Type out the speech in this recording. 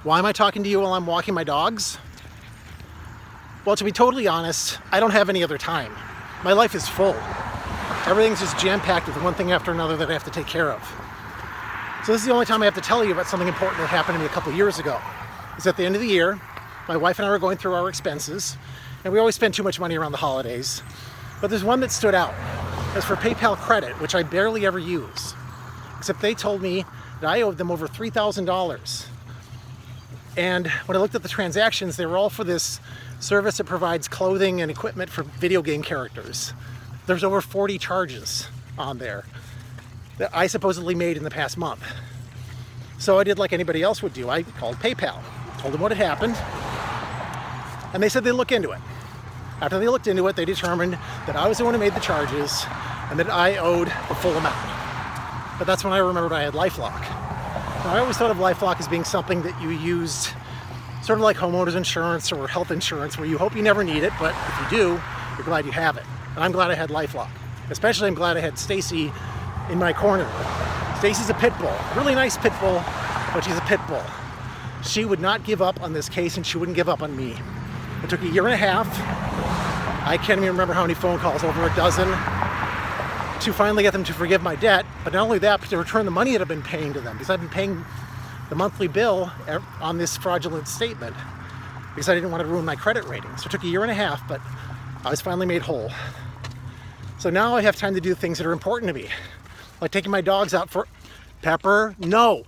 Why am I talking to you while I'm walking my dogs? Well, to be totally honest, I don't have any other time. My life is full. Everything's just jam-packed with one thing after another that I have to take care of. So this is the only time I have to tell you about something important that happened to me a couple years ago. It's at the end of the year. My wife and I were going through our expenses, and we always spend too much money around the holidays. But there's one that stood out. It's for PayPal credit, which I barely ever use. Except they told me that I owed them over $3,000. And when I looked at the transactions, they were all for this service that provides clothing and equipment for video game characters. There's over 40 charges on there that I supposedly made in the past month. So I did like anybody else would do. I called PayPal, told them what had happened, and they said they'd look into it. After they looked into it, they determined that I was the one who made the charges and that I owed the full amount. But that's when I remembered I had LifeLock. Now, I always thought of LifeLock as being something that you used sort of like homeowners insurance or health insurance, where you hope you never need it, but if you do, you're glad you have it. And I'm glad I had LifeLock. Especially I'm glad I had Stacy in my corner. Stacy's a pit bull, really nice pit bull, but she's a pit bull. She would not give up on this case, and she wouldn't give up on me. It took a year and a half. I can't even remember how many phone calls, over a dozen, to finally get them to forgive my debt. But not only that, but to return the money that I've been paying to them, because I've been paying the monthly bill on this fraudulent statement because I didn't want to ruin my credit rating. So it took a year and a half, but I was finally made whole. So now I have time to do things that are important to me, like taking my dogs out for Pepper. No,